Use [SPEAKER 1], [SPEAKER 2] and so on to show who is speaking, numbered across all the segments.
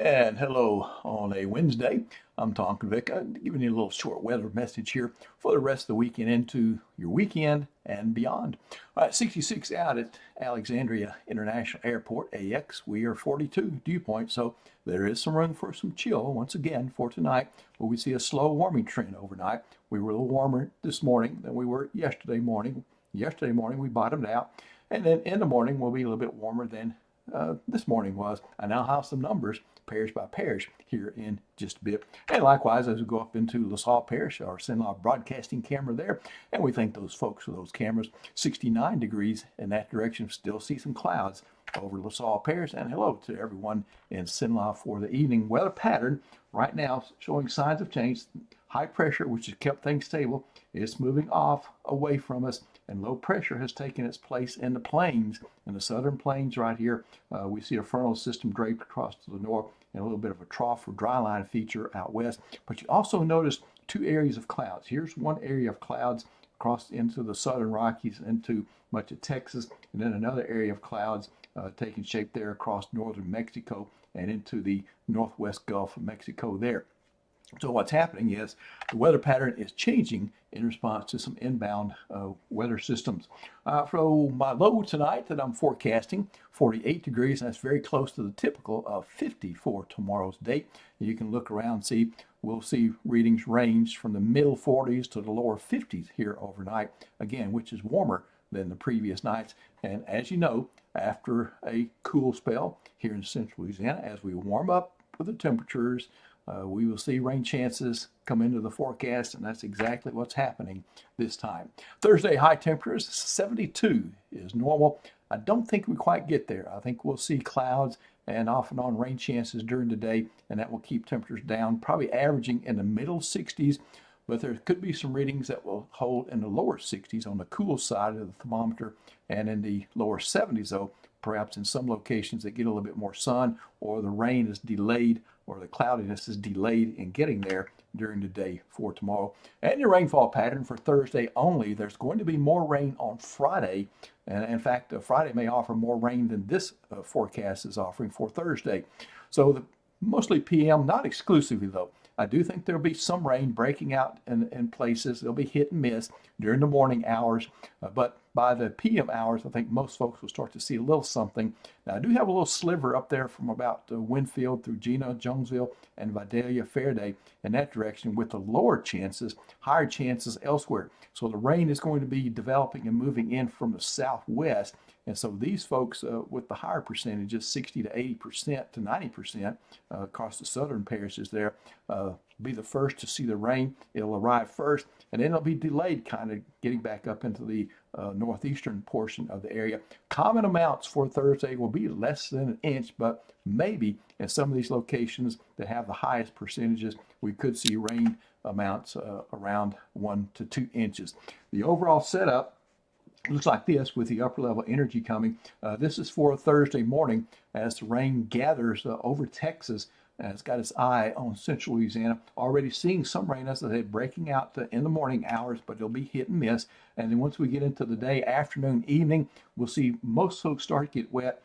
[SPEAKER 1] And hello on a Wednesday. I'm Tom Convict, giving you a little short weather message here for the rest of the weekend into your weekend and beyond. All right, 66 out at Alexandria International Airport, AX. We are 42 dew point, so there is some room for some chill once again for tonight, where we see a slow warming trend overnight. We were a little warmer this morning than we were yesterday morning. Yesterday morning we bottomed out, and then in the morning we'll be a little bit warmer than this morning was. I now have some numbers parish by parish here in just a bit. And likewise, as we go up into LaSalle Parish, our Cenla broadcasting camera there, and we thank those folks for those cameras. 69 degrees in that direction. Still see some clouds over LaSalle Parish. And hello to everyone in Cenla for the evening weather pattern. Right now, showing signs of change. High pressure, which has kept things stable, is moving off away from us, and low pressure has taken its place in the plains, in the southern plains right here. We see a frontal system draped across to the north and a little bit of a trough or dry line feature out west. But you also notice two areas of clouds. Here's one area of clouds across into the southern Rockies, into much of Texas, and then another area of clouds taking shape there across northern Mexico and into the northwest Gulf of Mexico there. So what's happening is the weather pattern is changing in response to some inbound weather systems. For my low tonight that I'm forecasting, 48 degrees, and that's very close to the typical of 50 for tomorrow's date. You can look around and see, we'll see readings range from the middle 40s to the lower 50s here overnight, again, which is warmer than the previous nights. And as you know, after a cool spell here in central Louisiana, as we warm up with the temperatures, we will see rain chances come into the forecast, and that's exactly what's happening this time. Thursday, high temperatures, 72 is normal. I don't think we quite get there. I think we'll see clouds and off and on rain chances during the day, and that will keep temperatures down, probably averaging in the middle 60s. But there could be some readings that will hold in the lower 60s on the cool side of the thermometer, and in the lower 70s, though, perhaps in some locations that get a little bit more sun, or the rain is delayed, or the cloudiness is delayed in getting there during the day for tomorrow. And your rainfall pattern for Thursday only, there's going to be more rain on Friday. And in fact, Friday may offer more rain than this forecast is offering for Thursday. So mostly PM, not exclusively though. I do think there'll be some rain breaking out in places. There'll be hit and miss during the morning hours, but by the PM hours, I think most folks will start to see a little something. Now, I do have a little sliver up there from about Winfield through Gina, Jonesville, and Vidalia, Faraday in that direction, with the lower chances, higher chances elsewhere. So the rain is going to be developing and moving in from the southwest. And so these folks with the higher percentages, 60 to 80% to 90% across the southern parishes there, be the first to see the rain. It'll arrive first, and then it'll be delayed, kind of getting back up into the northeastern portion of the area. Common amounts for Thursday will be less than an inch, but maybe in some of these locations that have the highest percentages, we could see rain amounts around 1 to 2 inches. The overall setup looks like this with the upper level energy coming. This is for Thursday morning as the rain gathers over Texas. It's got its eye on central Louisiana. Already seeing some rain, as I said, breaking out in the morning hours, but it'll be hit and miss. And then once we get into the day, afternoon, evening, we'll see most folks start to get wet.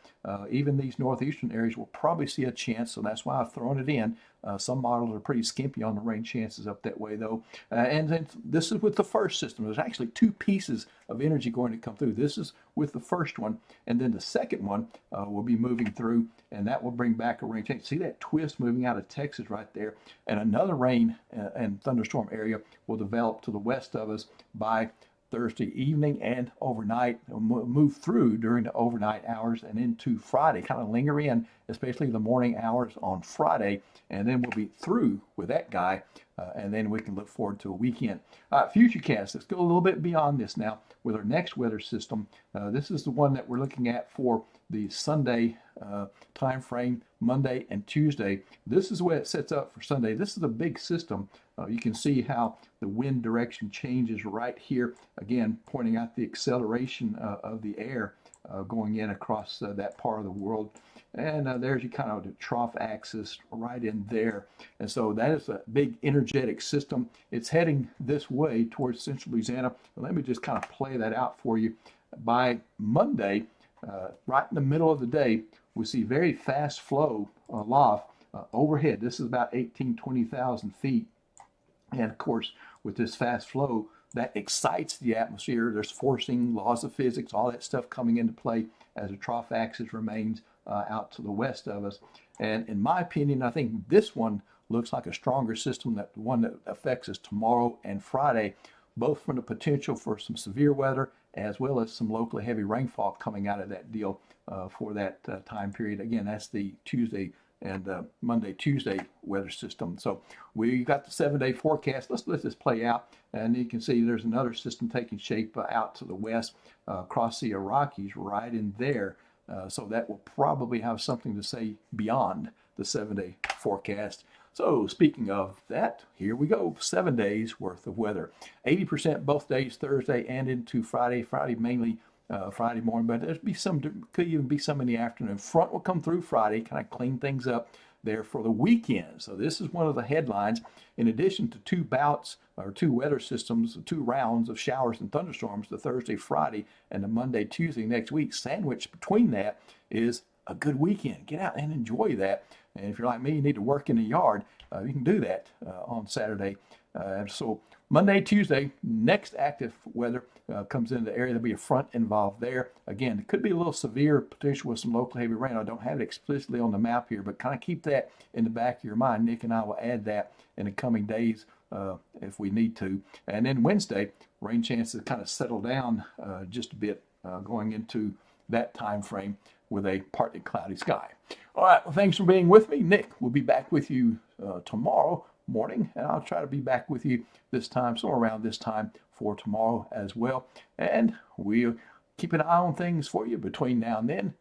[SPEAKER 1] Even these northeastern areas will probably see a chance, so that's why I've thrown it in. Some models are pretty skimpy on the rain chances up that way, though. And then this is with the first system. There's actually two pieces of energy going to come through. This is with the first one, and then the second one will be moving through, and that will bring back a rain change. See that twist moving out of Texas right there? And another rain and thunderstorm area will develop to the west of us by Thursday evening and overnight. It'll move through during the overnight hours and into Friday, kind of linger in, especially the morning hours on Friday, and then we'll be through with that guy, and then we can look forward to a weekend. Futurecast, let's go a little bit beyond this now with our next weather system. This is the one that we're looking at for the Sunday time frame, Monday and Tuesday. This is the way it sets up for Sunday. This is a big system. You can see how the wind direction changes right here, again pointing out the acceleration of the air going in across that part of the world. And there's your kind of the trough axis right in there. And so that is a big energetic system. It's heading this way towards central Louisiana. Let me just kind of play that out for you. By Monday, right in the middle of the day, we see very fast flow aloft overhead. This is about 20,000 feet. And of course, with this fast flow, that excites the atmosphere. There's forcing, laws of physics, all that stuff coming into play as the trough axis remains out to the west of us. And in my opinion, I think this one looks like a stronger system than the one that affects us tomorrow and Friday, both from the potential for some severe weather as well as some locally heavy rainfall coming out of that deal for that time period. Again, that's the Tuesday and Monday, Tuesday weather system. So we got the 7-day forecast. Let's let this play out. And you can see there's another system taking shape out to the west across the Rockies right in there. So that will probably have something to say beyond the 7-day forecast. So speaking of that, here we go. 7 days worth of weather. 80% both days, Thursday and into Friday. Friday mainly Friday morning, but there'll be some, could even be some in the afternoon. Front will come through Friday, kind of clean things up there for the weekend. So this is one of the headlines. In addition to two bouts or two weather systems, 2 rounds of showers and thunderstorms, the Thursday, Friday, and the Monday, Tuesday next week, sandwiched between that is a good weekend. Get out and enjoy that. And if you're like me, you need to work in the yard, you can do that on Saturday. So Monday, Tuesday, next active weather comes into the area. There'll be a front involved there. Again, it could be a little severe potential with some local heavy rain. I don't have it explicitly on the map here, but kind of keep that in the back of your mind. Nick and I will add that in the coming days if we need to. And then Wednesday, rain chances kind of settle down just a bit going into that time frame with a partly cloudy sky. All right, well, thanks for being with me. Nick will be back with you tomorrow morning, and I'll try to be back with you this time, somewhere around this time for tomorrow as well. And we'll keep an eye on things for you between now and then.